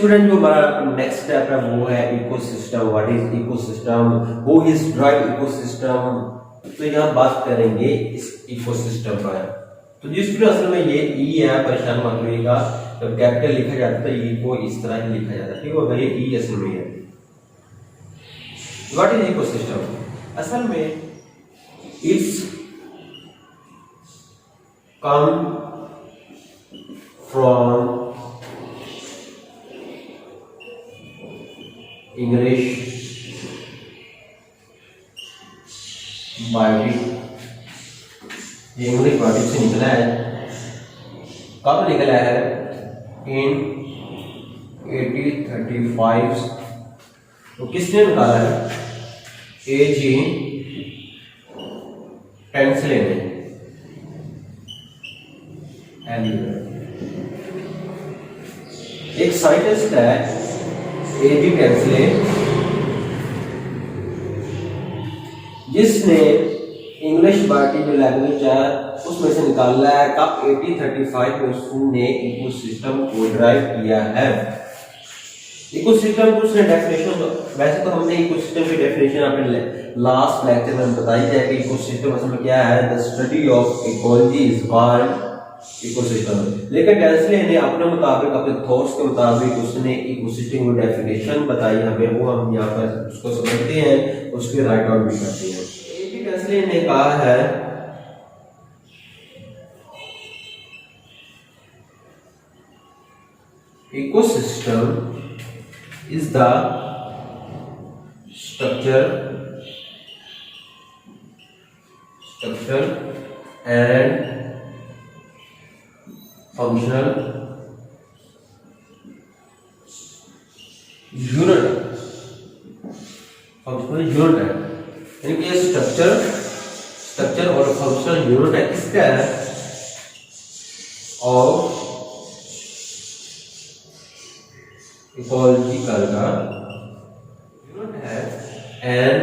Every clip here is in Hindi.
स्टूडेंट जो हमारा नेक्स्ट स्टेप है वो है ecosystem. What is ecosystem, who is drive ecosystem. तो यहाँ बात करेंगे इस इकोसिस्टम पर। तो जिस स्टूडेंट असल में ये ई है, परेशान मत होइएगा, जब कैपिटल लिखा जाता है तो ई को इस तरह ही लिखा जाता है, ठीक होगा, ये ई असल में है। व्हाट इज इकोसिस्टम, असल में it's come from English biotic, ये इंग्लिश बायोटिक से निकला है। कब निकला है? इन 1835। तो किसने निकाला है? A.G. टेंसले ने। एक साइंटिस्ट है A.G. टेंसले, जिसने इंग्लिश बायोटिक जो लैंग्वेज है उसमें से निकाला है। कब? 1835 में उसने इकोसिस्टम को ड्राइव किया है। इकोसिस्टम की उसने डेफिनेशन, वैसे तो हमने इकोसिस्टम की डेफिनेशन अपने लास्ट लेक्चर में बताई है कि इकोसिस्टम असल में क्या है, the study of ecology is called ecosystem. लेकिन टेंसले ने अपने मुताबिक, अपने थॉट्स के मुताबिक उसने इकोसिस्टम की डेफिनेशन बताई हमें, वो हम यहाँ पर उसको समझते हैं, उसके राइट आउट भी करते हैं। A.G. टेंसले ने कहा है ecosystem is the structure and functional unit है, यानी कि स्ट्रक्चर और फंक्शनल यूनिट है किसका है? और इकोलॉजिकल का यूनिट है, and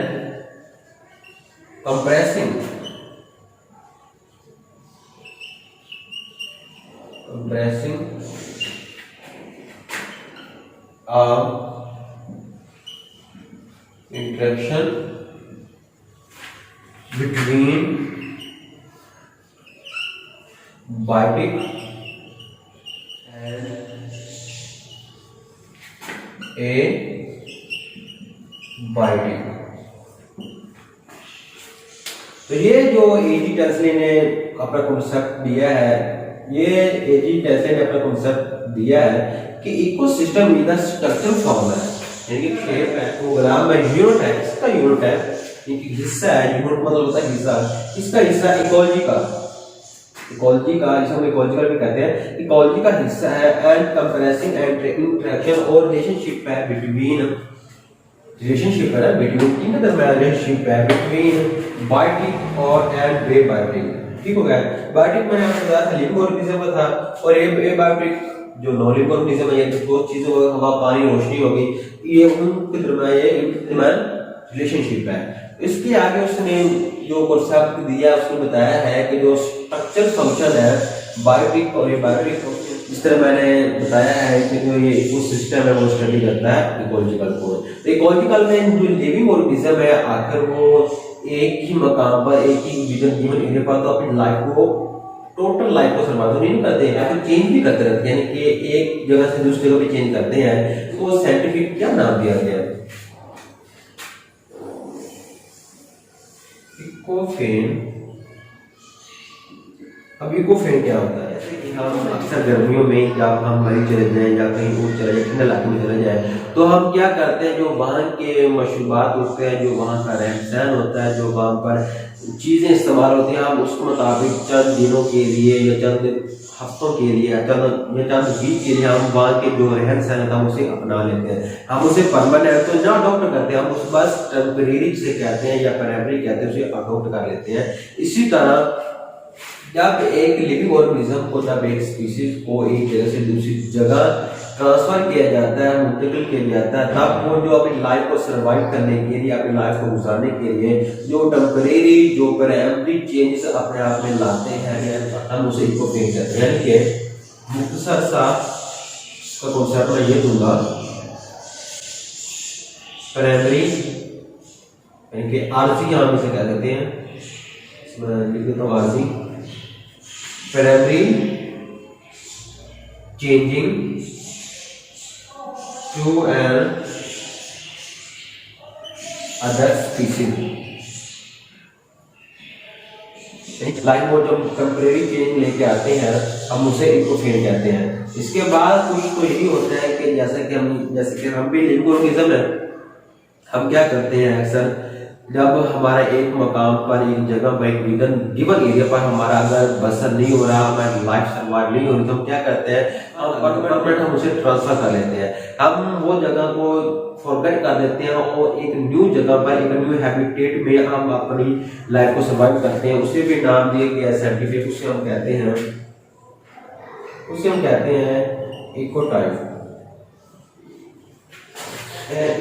compressing interaction between biotic and abiotic। तो ये जो A.G. टेंसले ने अपना कॉन्सेप्ट दिया है, ये A.G. टेंसले ने अपना कॉन्सेप्ट दिया है कि ecosystem is the structure form है, यानी कि शेप है, प्रोग्राम है, यूनिट है, इसका यूनिट है, एक हिस्सा है। यूनिट मतलब होता है हिस्सा, इसका हिस्सा इकोलॉजी का जिसे हम इकोलॉजिकल भी कहते हैं, इकोलॉजी का हिस्सा है, एंड कंप्रेसिंग एंड इंटरेक्शन और रिलेशनशिप है बिटवीन इनके दरमियान रिलेशनशिप है बिटवीन बायोटिक और एंड एबायोटिक। ठीक हो गया। बायोटिक मैंने आपको बताया था लिविंग ऑर्गेनिज्म का था, और एबायोटिक जो नॉन लिविंग ऑर्गेनिज्म है, ये दो चीजों का हवा, पानी, रोशनी होगी, ये उनके दरमियान रिलेशनशिप है। इसके आगे उसने जो कॉन्सेप्ट दिया, उसने बताया है कि जो स्ट्रक्चर फंक्शन है बायोटिक और एबायोटिक, इस तरह मैंने बताया है कि जो ये इकोसिस्टम है वो स्टडी करता है इकोलॉजिकल को। तो इकोलॉजिकल में जो लिविंग ऑर्गेनिज्म है, आखिर वो एक ही मकाम पर, एक ही गिवन एरिया पर तो अपनी लाइफ को, टोटल लाइफ को सर्वाइव नहीं करते हैं, तो चेंज भी करते रहते हैं, यानी कि एक जगह से दूसरी जगह पे चेंज करते हैं। तो साइंटिफिक क्या नाम दिया गया? इकोफेन। अब इकोफेन क्या होता है? जैसे कि हम अक्सर गर्मियों में जब हम मरी चले जाएं या कहीं और चले जाए, ठंडे इलाके में चले जाए, तो हम क्या करते हैं, जो वहाँ के मशरूबात होते हैं, जो वहाँ का रहन सहन होता है, जो वहाँ पर चीज़ें इस्तेमाल होती हैं, हम उसके मुताबिक चंद दिनों के लिए या चंद हफ्तों के लिए या चंद वीक के लिए हम वहाँ के जो रहन सहन है हम उसे अपना लेते हैं। हम उसे परमानेंट तो ना अडॉप्ट करते हैं, हम उसे बस टेम्परेरी से कहते हैं या प्राइमरी कहते हैं, उसे अडॉप्ट कर लेते हैं। इसी तरह जब एक लिविंग ऑर्गेनिज्म को, जब एक स्पीशीज को एक जगह से दूसरी जगह ट्रांसफर किया जाता है, मुंतकिल किया जाता है, तब वो जो अपनी लाइफ को सर्वाइव करने के लिए, अपनी लाइफ को गुजारने के लिए जो टेम्परेरी, जो प्राइमरी चेंजेस अपने आप में लाते हैं, हम उसे इकोफेन कहते हैं। यानी कि मुख्तसर सा इसका कॉन्सेप्ट मैं ये दूंगा, प्राइमरी यानी कि आरसी हम इसे कह देते हैं, इसमें लिख देता हूँ RC, primary changing to another species. Like वो जब टेम्परेरी चेंज लेके आते हैं हम उसे इकोफेन कहते हैं। इसके बाद कुछ तो यही होता है कि जैसे कि हम भी लिविंग ऑर्गेनिज्म है, हम क्या करते हैं अक्सर जब हमारा एक मकाम पर, एक जगह पर, एक गिवन एरिया पर हमारा अगर बसर नहीं हो रहा, हमारी लाइफ सर्वाइव नहीं हो रही, तो हम क्या करते हैं परमानेंट हम उसे ट्रांसफर कर लेते हैं। हम वो जगह को फॉरगेट कर देते हैं और एक न्यू जगह पर, एक न्यू हैबिटेट में हम अपनी लाइफ को सर्वाइव करते हैं। उसे भी नाम दिया गया साइंटिफिक, उसे हम कहते हैं इकोटाइप।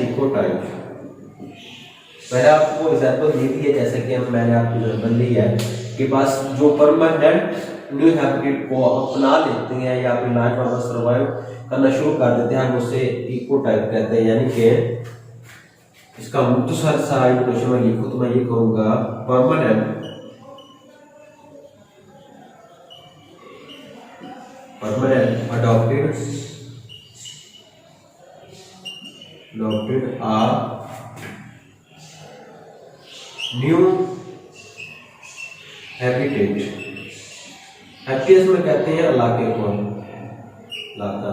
इकोटाइप मैंने आपको एग्जांपल दी थी है, जैसे कि मैंने आपको एग्जांपल दी है कि बस जो परमानेंट न्यू हैबिटेट को अपना लेते हैं या अपनी लाइफ में सर्वाइव करना शुरू कर देते हैं, हम उसे इकोटाइप कहते हैं। यानी कि इसका मुख्तसर सा इंट्रोडक्शन में लिखूं तो मैं ये कहूँगा, permanent adopted a new habitat। Habitat में कहते हैं इलाके को, इलाका,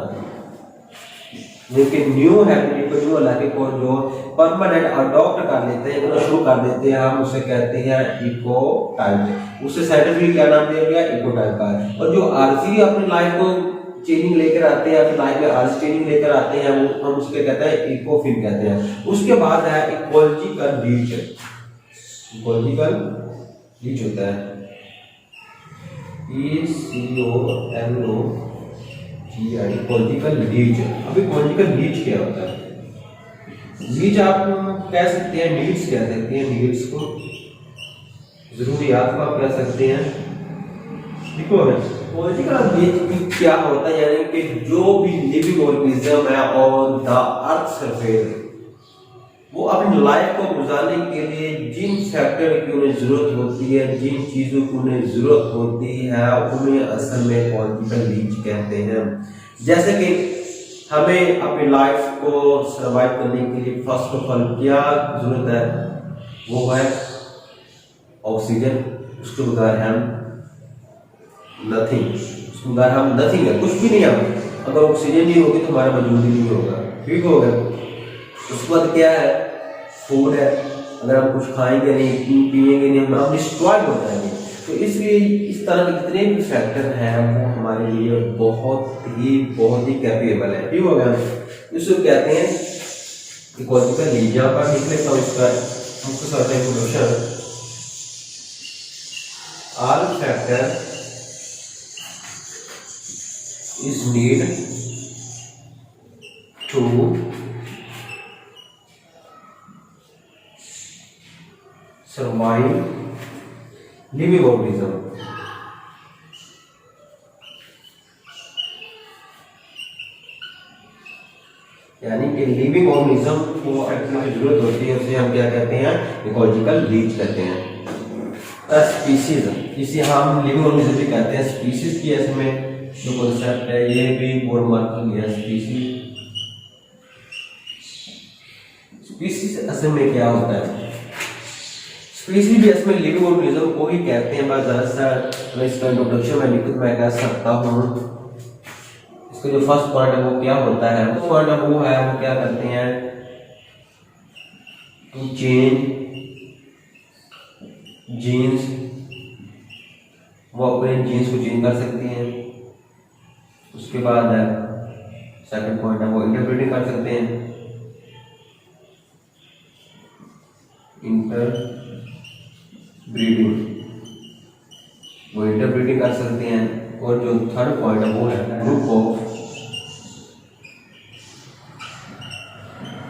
लेकिन न्यू हैबिटेट को, न्यू इलाके को जो परमानेंट अडॉप्ट कर लेते हैं, शुरू कर देते हैं, हम उसे कहते हैं इकोटाइप। उसे साइंटिफिक क्या नाम दिया गया, इकोटाइप का। और जो आरसी अपनी लाइफ को चेंजिंग लेकर आते हैं, अपनी लाइफ में आरसी चेंजिंग लेकर आते हैं, वो हम उसके कहते हैं इकोफिन कहते हैं। उसके बाद है इकोलॉजिकल रीच। इकोलॉजिकल रीच होता है ECOLOGI, इकोलॉजिकल रीच। अब इकोलॉजिकल रीच क्या होता है? रीच आप कह सकते हैं, नीड्स कह सकते हैं, नीड्स को, जरूरियात को आप कह सकते हैं। इकोलॉजिकल रीच क्या होता है? यानी कि जो भी लिविंग ऑर्गेनिज्म है ऑन द अर्थ सरफेस, वो अपनी लाइफ को गुजारने के लिए जिन फैक्टर की उन्हें जरूरत होती है, जिन चीजों की उन्हें जरूरत होती है, उन्हें असल में इकोलॉजिकल रीच कहते हैं। जैसे कि हमें अपनी लाइफ को सर्वाइव करने के लिए फर्स्ट ऑफ ऑल क्या जरूरत है, वो है ऑक्सीजन। उसके बगैर हम नथिंग, उसके बगैर हम नथिंग है, कुछ भी नहीं। हम अगर ऑक्सीजन नहीं होगी तो हमारा वजूद ही नहीं होगा, ठीक होगा। उसके बाद क्या है, फूड है। अगर हम कुछ खाएंगे नहीं, पिएंगे नहीं, हम डिस्ट्रॉय हो जाएंगे। तो इसलिए इस तरह के जितने भी फैक्टर हैं वो हमारे लिए बहुत ही कैपेबल है, ठीक होगा। इसको कहते हैं इकोलॉजिकल रीच। यहाँ पर लिख लेता हूँ इसका मुख्तसर introduction. All factor is need to survive living organism। यानी कि लिविंग ऑर्गेनिज्म को एक्टिविटी जरूरत होती है, उसे हम क्या कहते हैं, इकोलॉजिकल रीच कहते हैं। स्पीशीज, इसे हम लिविंग ऑर्गेनिज्म भी कहते हैं। स्पीशीज की इसमें जो कॉन्सेप्ट है ये भी बोर्ड मार्क कर लिया। स्पीशीज असल में क्या होता है? स्पीशीज भी इसमें लिविंग ऑर्गेनिज्म को ही कहते हैं। मैं ज़रा सा इसका इंट्रोडक्शन में लिखूँ, मैं कह सकता हूँ इसका जो फर्स्ट पॉइंट है वो क्या होता है, वो पॉइंट वो है, वो क्या करते हैं, टू चेंज जीन्स, वो अपने जीन्स को चेंज कर सकते हैं। उसके बाद है सेकंड पॉइंट है वो इंटरब्रीडिंग कर सकते हैं, वो इंटरब्रीडिंग कर सकते हैं। और जो थर्ड पॉइंट है वो है ग्रुप ऑफ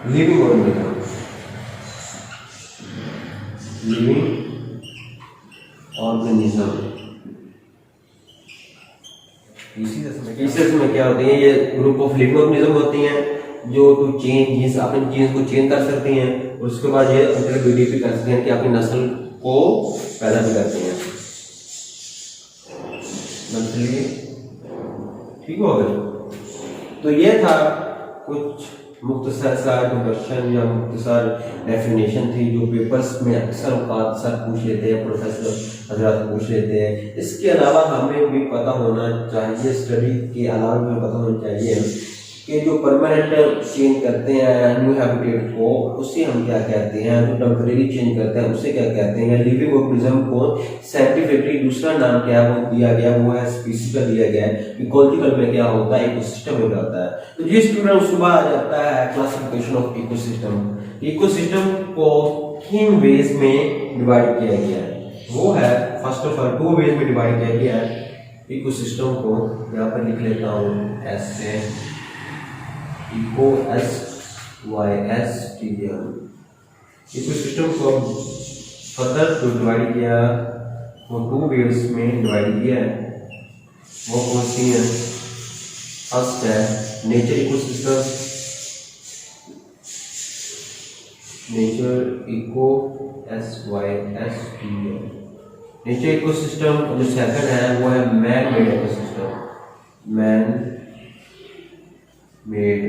लिविंग ऑर्गेनिज्म। इसी में क्या होती हैं, ये ग्रुप ऑफ लिविंग ऑर्गेनिज्म होती हैं जो टू चेंज जीन्स, अपने जीन्स को चेंज कर सकती हैं, और उसके बाद ये इंटरब्रीड भी कर सकती हैं कि अपनी नस्ल को पैदा भी करती हैं। नस्ली ठीक हो गया। तो ये था कुछ मुख्तसर सा इंट्रोडक्शन या मुख्तसर डेफिनेशन थी जो पेपर्स में अक्सर औकात सर पूछ लेते हैं, प्रोफेसर हजरात पूछ लेते हैं। इसके अलावा हमें भी पता होना चाहिए, स्टडी के अलावा भी हमें पता होना चाहिए कि जो परमानेंट चेंज करते हैं न्यू हैबिटेट को, उससे हम क्या कहते हैं, जो टेम्परेरी चेंज करते हैं उससे क्या कहते हैं, या लिविंग ऑर्गेनिज्म को साइंटिफिकली दूसरा नाम क्या है वो दिया गया, वो है स्पीसीज का दिया गया है। इकोलॉजिकल में क्या होता है, इकोसिस्टम में होता है। तो ये स्टूडेंट उसके बाद आ जाता है क्लासिफिकेशन ऑफ इकोसिस्टम। इकोसिस्टम को किन वेज में डिवाइड किया गया है, वो है फर्स्ट ऑफ ऑल 2 वेज में डिवाइड किया गया है इकोसिस्टम को। यहाँ पर लिख लेता हूँ ऐसे, इको SYSTM। इकोसिस्टम को फर्दर जो डिवाइड किया वो 2 वेज में डिवाइड किया है। वो कौन सी है? फर्स्ट है nature ecosystem, nature eco SYSTM nature ecosystem. और जो सेकंड है वो है man made ecosystem, man made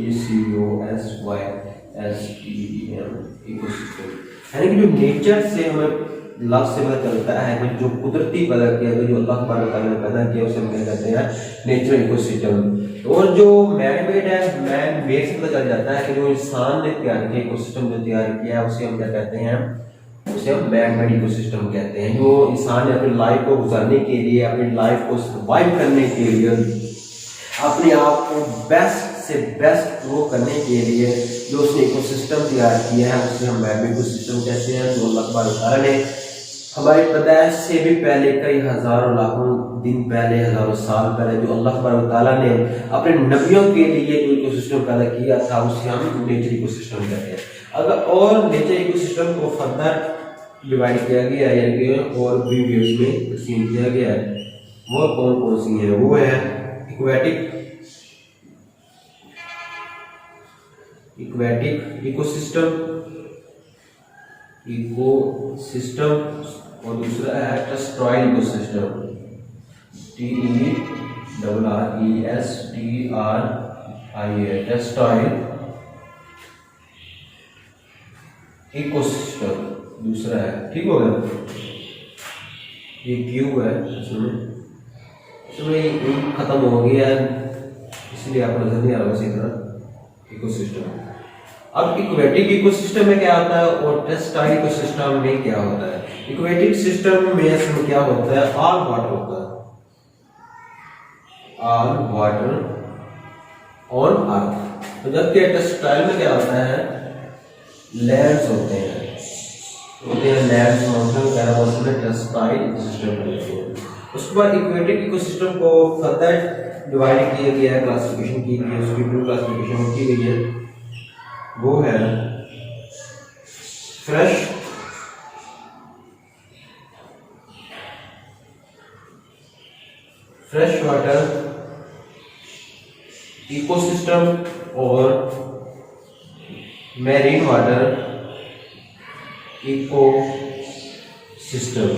ECOSYSTEM ecosystem. यानी कि जो नेचर से हमें लफ्ज़ से पता चलता है कि जो कुदरती पैदा किया गया, जो अल्लाह तबारक व तआला ने पैदा किया, उसे हम क्या कहते हैं, नेचर इकोसिस्टम। और जो मैन मेड है, मैन मेड से पता चल जाता है कि जो इंसान ने तैयार किया इकोसिस्टम, जो तैयार किया है उसे हम क्या कहते हैं, उसे हम मैन मेड इकोसिस्टम कहते हैं। जो इंसान ने अपनी लाइफ को गुजारने के लिए, अपनी लाइफ को सर्वाइव करने के लिए, अपने आप को बेस्ट से बेस्ट ग्रो करने के लिए जो उसने इकोसिस्टम तैयार किया है उसे हम मैन मेड इकोसिस्टम कहते हैं। जो अल्लाह तबारक व तआला ने हमारी पैदाइश से भी पहले, कई हजारों लाखों दिन पहले, हजारों साल पहले, जो अल्लाह तबारक व तआला ने अपने नबियों के लिए जो इकोसिस्टम पैदा किया था उसे हम नेचर इकोसिस्टम कहते हैं। अगर और नेचर इकोसिस्टम को फर्दर डिवाइड किया गया है, यानी कि और भी वेव्स में तकसीम किया गया है, वो कौन कौन सी है? वो है इक्वेटिक इकोसिस्टम, और दूसरा है terrestrial ecosystem, TERRESTRIA terrestrial ecosystem दूसरा है। ठीक हो गया। ये क्यू है, इसमें खत्म हो गया इसलिए आपको नजर नहीं आ रहा इसी तरह इकोसिस्टम। अब इक्वेटिक इकोसिस्टम में क्या होता है और टेरेस्ट्रियल इकोसिस्टम में क्या होता है? इक्वेटिक सिस्टम में इसमें क्या होता है, ऑल वाटर होता है, ऑल वाटर ऑन अर्थ। तो जबकि टेरेस्ट्रियल में क्या होता है, लैंड्स होते हैं, लैंड्स, माउंटेन वगैरह वो सब टेरेस्ट्रियल इकोसिस्टम कहते हैं। उसके बाद इक्वेटिक इकोसिस्टम को फर्दर डिवाइड किया गया है, क्लासिफिकेशन की गई है, उसकी 2 क्लासिफिकेशन की गई है। वो है फ्रेश वाटर इकोसिस्टम और मैरीन वाटर इकोसिस्टम।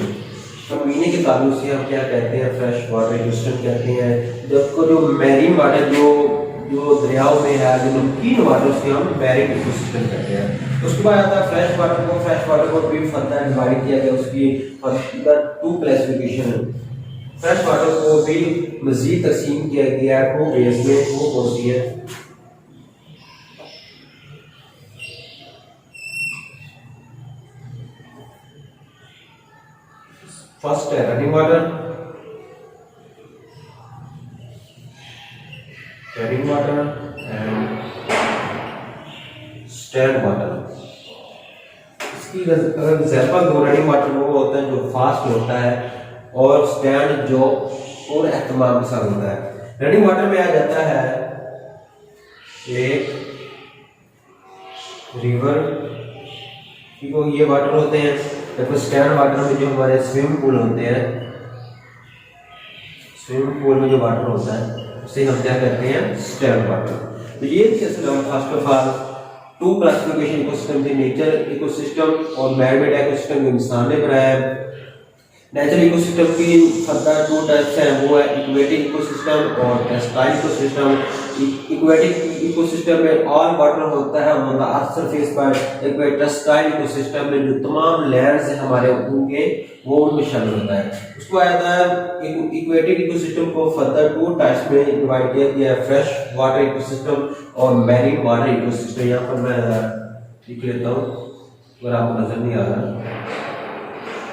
तो पीने के ताल्लुक से हम क्या कहते हैं, फ्रेश वाटर इकोसिस्टम कहते हैं। जबकि जो मैरीन वाटर जो दरियाओं में है, जो नमकीन वाटर, से हम मैरीन इकोसिस्टम कहते हैं। उसके बाद आता है फ्रेश वाटर को भी फर्दर डिवाइड किया गया, उसकी फर्दर 2 क्लासिफिकेशन है। फ्रेश वाटर को भी मजीद तकसीम किया गया है 2 वेज में। वो कौन सी है? फर्स्ट है running water and stand water. इसकी अगर एग्जाम्पल दो, रनिंग वाटर वो होता है जो फास्ट होता है, और स्टैंड जो और एहतमाम के साथ होता है। रनिंग वाटर में आ जाता है एक रिवर, ये वाटर होते हैं। जबकि स्टैंड वाटर में जो हमारे स्विमिंग पूल होते हैं, स्विमिंग पूल में जो वाटर होता है उसे हम क्या कहते हैं, स्टैंड वाटर। तो ये थी असल में first of all two classification ecosystem थी, नेचर इकोसिस्टम और मैन-मेड इकोसिस्टम, इंसान ने बनाया है। नेचुरल इकोसिस्टम की फर्दर टू टाइप्स हैं, वो है इक्वेटिक इकोसिस्टम और टेरेस्ट्रियल इकोसिस्टम। इक्वेटिक इकोसिस्टम में ऑल वाटर होता है ऑन द अर्थ सरफेस पर, एक टेरेस्ट्रियल इकोसिस्टम में जो तमाम लेयर्स हैं हमारे होंगे वो उनमें शामिल होता है। उसको आया था इक्वेटिक इकोसिस्टम को फर्दर टू टाइप्स में डिवाइड किया गया है, फ्रेश वाटर इकोसिस्टम और मैरीन वाटर इकोसिस्टम। यहाँ पर मैं लिख लेता हूँ अगर आपको नजर नहीं आ रहा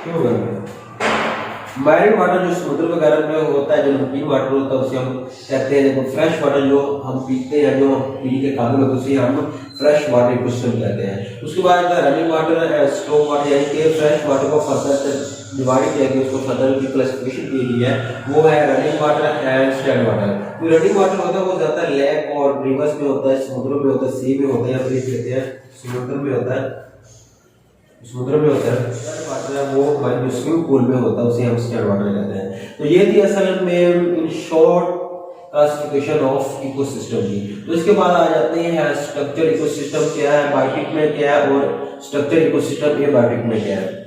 क्यों है। मैरीन वाटर जो समुद्र वगैरह में होता है, जो नमकीन वाटर होता है उसे हम कहते हैं, जब फ्रेश वाटर जो हम पीते हैं, जो पीने के काबिल होता है उसे हम फ्रेश वाटर इकोसिस्टम कहते हैं। उसके बाद रनिंग वाटर, स्टॉक वाटर, यानी कि फ्रेश वाटर को फर्दर डिवाइड किया गया, उसको फर्दर की क्लासिफिकेशन की गई है, वो है running water and stand water. जो रनिंग वाटर होता है वो ज्यादातर लेक और रिवर्स में होता है, समुद्रों में होता है, सी में होता है, या फिर कहते हैं समुद्र में होता है, समुद्र में होता है। वाटर है वो हमारे जो स्विमिंग पूल में होता है उसे हम स्टैंड वाटर कहते हैं। तो ये थी असल में in short classification of ecosystem की। तो इसके बाद आ जाते हैं स्ट्रक्चर इकोसिस्टम क्या है, बायोटिक में क्या है, और स्ट्रक्चर इकोसिस्टम एबायोटिक में क्या है।